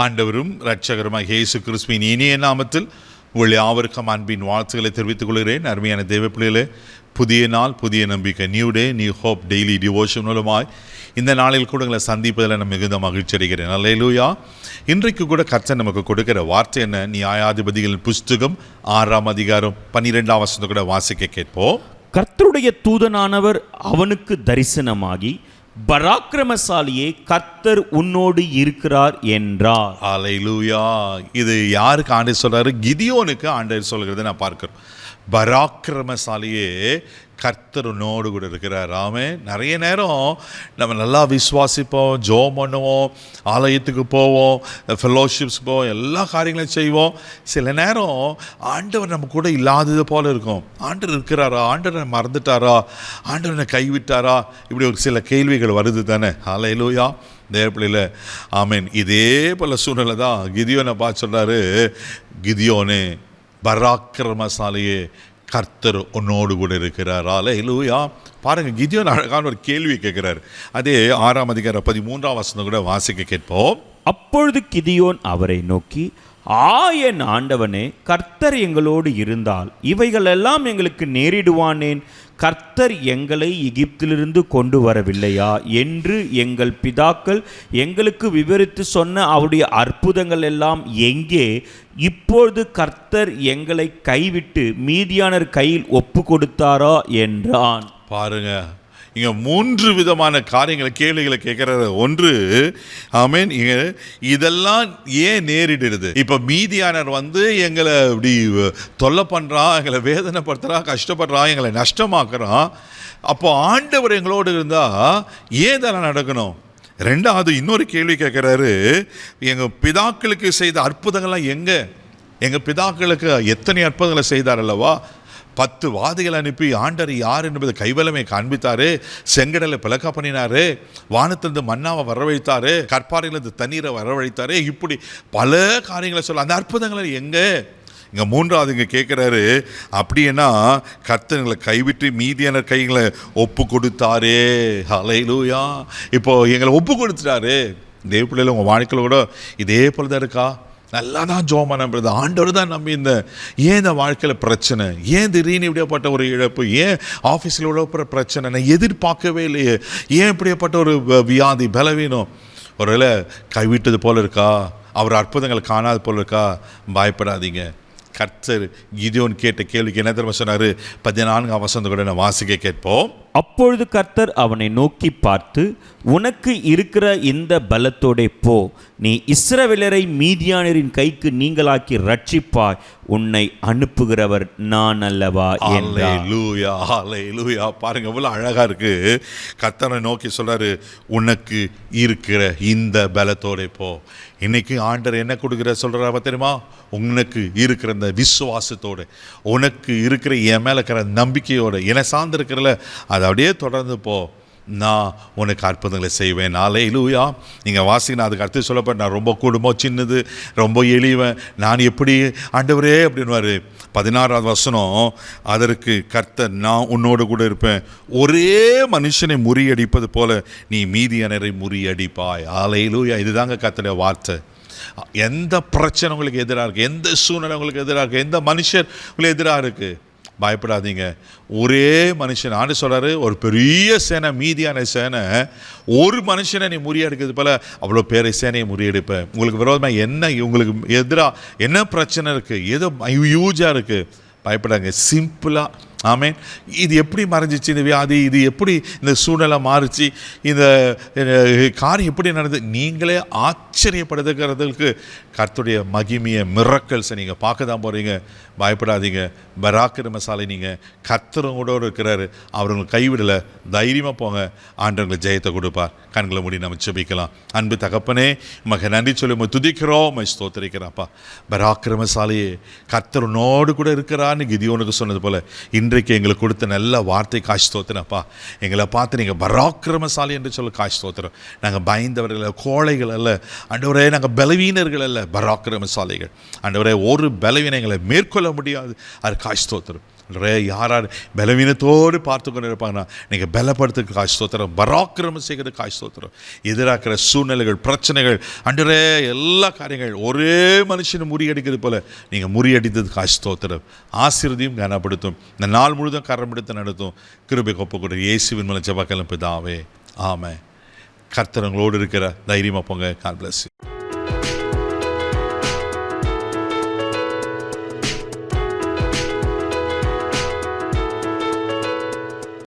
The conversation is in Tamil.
ஆண்டவரும் இரட்சகருமாகிய இயேசு கிறிஸ்துவின் இனிய நாமத்தில் உங்கள் யாவருக்கும் அன்பின் வாழ்த்துக்களை தெரிவித்துக் கொள்கிறேன். அருமையான தேவ பிள்ளைகளே, புதிய நாள், புதிய நம்பிக்கை, new day new hope daily devotion மூலமாய் இந்த நாளில் கூட உங்களை சந்திப்பதில் நான் மிகுந்த மகிழ்ச்சி அடைகிறேன். அல்லேலூயா. இன்றைக்கு கூட கர்த்தர் நமக்கு கொடுக்கிற வார்த்தை என்ன? நியாயாதிபதிகளின் புஸ்தகம் 6ஆம் அதிகாரம் 12ஆம் வசனத்தை கூட வாசிக்க கேட்போம். கர்த்தருடைய தூதனானவர் அவனுக்கு தரிசனமாகி, பராக்கிரமசாலியே, கர்த்தர் உன்னோடு இருக்கிறார் என்றார். அல்லேலூயா. இது யாருக்கு ஆண்டவர் சொல்றாரு? கிதியோனுக்கு ஆண்டவர் சொல்கிறத நான் பார்க்கிறோம். பராக்கிரமசாலியே, கர்த்தர் உன்னோடு கூட இருக்கிறார். ஆமே. நிறைய நேரம் நம்ம நல்லா விசுவாசிப்போம், ஜெபம் பண்ணுவோம், ஆலயத்துக்கு போவோம், ஃபெலோஷிப்ஸ் போவோம், எல்லா காரியங்களையும் செய்வோம். சில நேரம் ஆண்டவர் நம்ம கூட இல்லாதது போல இருக்கும். ஆண்டவர் இருக்கிறாரா? ஆண்டவர் மறந்துட்டாரா? ஆண்டவர் கைவிட்டாரா? இப்படி ஒரு சில கேள்விகள் வருது தானே. அல்லேலூயா. தேவப்பிள்ளையில் ஆமேன். இதே போல் சூழ்நிலை தான் கிதியோனை பார்த்து சொல்கிறாரு, கிதியோனே பராக்கிரமசாலியே, கர்த்தர் உன்னோடு கூட இருக்கிறார். அல்லேலூயா. பாருங்க, கிதியோன் அழகான ஒரு கேள்வி கேட்கிறார். அதே 6ஆம் அதிகாரம் 13ஆம் வசனம் கூட வாசிக்க கேட்போம். அப்பொழுது கிதியோன் அவரை நோக்கி, என் ஆண்டவனே, கர்த்தர் எங்களோடு இருந்தால் இவைகளெல்லாம் எங்களுக்கு நேரிடுவானேன்? கர்த்தர் எங்களை எகிப்திலிருந்து கொண்டு வரவில்லையா என்று எங்கள் பிதாக்கள் எங்களுக்கு விவரித்து சொன்ன அவருடைய அற்புதங்கள் எல்லாம் எங்கே? இப்பொழுது கர்த்தர் எங்களை கைவிட்டு மீதியானர் கையில் ஒப்பு கொடுத்தாரா என்றான். பாருங்க, இங்கே 3 விதமான காரியங்களை, கேள்விகளை கேட்குறாரு. ஒன்று, ஆமேன், இங்கே இதெல்லாம் ஏன் நேரிடுறது? இப்போ மீதியானர் எங்களை இப்படி தொல்லை பண்ணுறான், எங்களை வேதனைப்படுத்துகிறான், கஷ்டப்படுறான், எங்களை நஷ்டமாக்குறான். அப்போ ஆண்டவர் எங்களோடு இருந்தால் ஏன் இதெல்லாம் நடக்கணும்? ரெண்டாவது, இன்னொரு கேள்வி கேட்குறாரு, எங்கள் பிதாக்களுக்கு செய்த அற்புதங்கள்லாம் எங்கே? எங்கள் பிதாக்களுக்கு எத்தனை அற்புதங்களை செய்தார் அல்லவா? 10 வாதிகளை அனுப்பி ஆண்டவர் யார் என்பது கைவலமை காண்பித்தாரு, செங்கடலை பிளக்க பண்ணினாரு, வானத்திலிருந்து மன்னாவை வரவழைத்தாரு, கற்பாறையிலிருந்து தண்ணீரை வரவழைத்தாரு. இப்படி பல காரியங்களை சொல்ல, அந்த அற்புதங்களை எங்கே? இங்கே 3வது இங்கே கேட்குறாரு, அப்படின்னா கர்த்தர்களை கைவிட்டு மீதியான கைகளை ஒப்பு கொடுத்தாரே. அல்லேலூயா. இப்போ எங்களை ஒப்பு கொடுத்துட்டாரு. இதே பிள்ளைல உங்கள் வாழ்க்கையில் கூட இதே போல தான் இருக்கா? நல்லா தான் ஜோமா நம்புறது, ஆண்டவர் தான் நம்பி ஏன் இந்த வாழ்க்கையில் பிரச்சனை? ஏன் திடீர்னு இப்படியாப்பட்ட ஒரு இழப்பு? ஏன் ஆஃபீஸில் உள்ள பிரச்சனை? நான் எதிர்பார்க்கவே இல்லையே. ஏன் இப்படியாப்பட்ட ஒரு வியாதி, பலவீனம்? ஒருவேளை கைவிட்டது போல் இருக்கா? அவர் அற்புதங்கள் காணாத போல் இருக்கா? பயப்படாதீங்க. கர்த்தர் கிதியோன் கேட்ட கேள்விக்கு என்ன தெரியுமா சொன்னார்? 14ஆம் வசனத்தை கூட நான் வாசிக்க கேட்போம். அப்பொழுது கர்த்தர் அவனை நோக்கி பார்த்து, உனக்கு இருக்கிற இந்த பலத்தோடே போ, நீ இஸ்ரவேலரை மீதியானரின் கைக்கு நீங்களாக்கி ரட்சிப்பாய், உன்னை அனுப்புகிறவர் நான் அல்லவா என்றார். அல்லேலூயா. அல்லேலூயா. பாருங்க, எவ்வளவு அழகா இருக்கு. கர்த்தரை நோக்கி சொல்றாரு, உனக்கு இருக்கிற இந்த பலத்தோட போ. இன்னைக்கு ஆண்டவர் என்ன கொடுக்குற சொல்றாரு தெரியுமா? உனக்கு இருக்கிற இந்த விசுவாசத்தோடு, உனக்கு இருக்கிற என் மேல இருக்கிற நம்பிக்கையோட, என்னை சார்ந்திருக்கிறல, அதை அப்படியே தொடர்ந்து போ, நான் உனக்கு அற்புதங்களை செய்வேன். அல்லேலூயா. நீங்கள் வாசிங்கன்னா அதுக்கு அடுத்து சொல்லப்பட்ட, நான் ரொம்ப குடும்பம் சின்னது, ரொம்ப எளிவன், நான் எப்படி ஆண்டவரே அப்படின்வாரு. 16ஆவது வசனம், அதற்கு கர்த்தர், நான் உன்னோடு கூட இருப்பேன், ஒரே மனுஷனை முறியடிப்பது போல நீ மீதியானரை முறியடிப்பாய். அல்லேலூயா. இதுதாங்க கர்த்தருடைய வார்த்தை. எந்த பிரச்சனை உங்களுக்கு எதிராக இருக்குது, எந்த சூழ்நிலை உங்களுக்கு எதிராக இருக்குது, எந்த மனுஷர் உங்களுக்கு எதிராக இருக்குது, பயப்படாதீங்க. ஒரே மனுஷன், ஆண்டு சொல்கிறாரு, ஒரு பெரிய சேனை, மீதியான சேனை, ஒரு மனுஷனை நீ முறியடிக்கிறது போல அவ்வளோ பேரை சேனையை முறியடிப்பேன். உங்களுக்கு விரோதமாக என்ன, உங்களுக்கு எதிராக என்ன பிரச்சனை இருக்குது, ஏதோ ஹியூஜாக இருக்குது, பயப்படாங்க. சிம்பிளாக, ஆமேன். இது எப்படி மறைஞ்சிச்சு இந்த வியாதி? இது எப்படி இந்த சூழ்நிலை மாறிச்சு? இந்த காரியம் எப்படி நடந்தது? நீங்களே ஆச்சரியப்படுத்துக்கிறதுக்கு கர்த்தருடைய மகிமையை, மிரக்கல்ஸை நீங்கள் பார்க்க தான் போகிறீங்க. பயப்படாதீங்க. பராக்கிரமசாலி நீங்கள், கர்த்தரும் கூட இருக்கிறாரு, அவங்களை கைவிடலை. தைரியமாக போங்க, ஆண்டவங்களை ஜெயத்தை கொடுப்பார். கண்களை மூடி நம்ம ஜெபிக்கலாம். அன்பு தகப்பனே, மக நன்றி சொல்லி துதிக்கிறோம், ஸ்தோத்திரிக்கிறோம்ப்பா. பராக்கிரமசாலியே, கர்த்தர் உன்னோடு கூட இருக்கிறான்னு கிதியோனுக்கு சொன்னது போல, இன்றைக்கு எங்களுக்கு கொடுத்த நல்ல வார்த்தை காசு தோத்தினப்பா. எங்களை பார்த்து நீங்கள் பராக்கிரமசாலி என்று சொல்ல காசு தோத்துறோம். நாங்கள் பயந்தவர்கள் அல்ல, கோழைகள் அல்ல ஆண்டவரே, நாங்கள் பலவீனர்கள் அல்ல, பராக்கிரமசாலிகள். ஆண்டவரே, ஒரு பலவீனங்களை மேற்கொள்ள முடியாது. அது ஸ்தோத்திரம். யார் பலவீனத்தோடு பார்த்து கொண்டு இருப்பாங்கன்னா நீங்கள் பலப்படுத்துக்கு ஸ்தோத்திரம், பராக்கிரமம் செய்கிறது ஸ்தோத்திரம். எதிராக்கிற சூழ்நிலைகள், பிரச்சனைகள், அன்றே எல்லா காரியங்கள் ஒரே மனுஷனை முறியடிக்கிறது போல நீங்கள் முறியடித்தது ஸ்தோத்திரம். ஆசீர்வதியும் கனப்படுத்தும். இந்த நாள் முழுதும் கரம் எடுத்து நடத்தும். கிருபை ஒப்பு கொடு இயேசுவின் மூலம் ஜெபக்கேளும் பிதாவே, ஆமென். கர்த்தர் உங்களோடு இருக்கிற தைரியமாக போங்க. God bless you.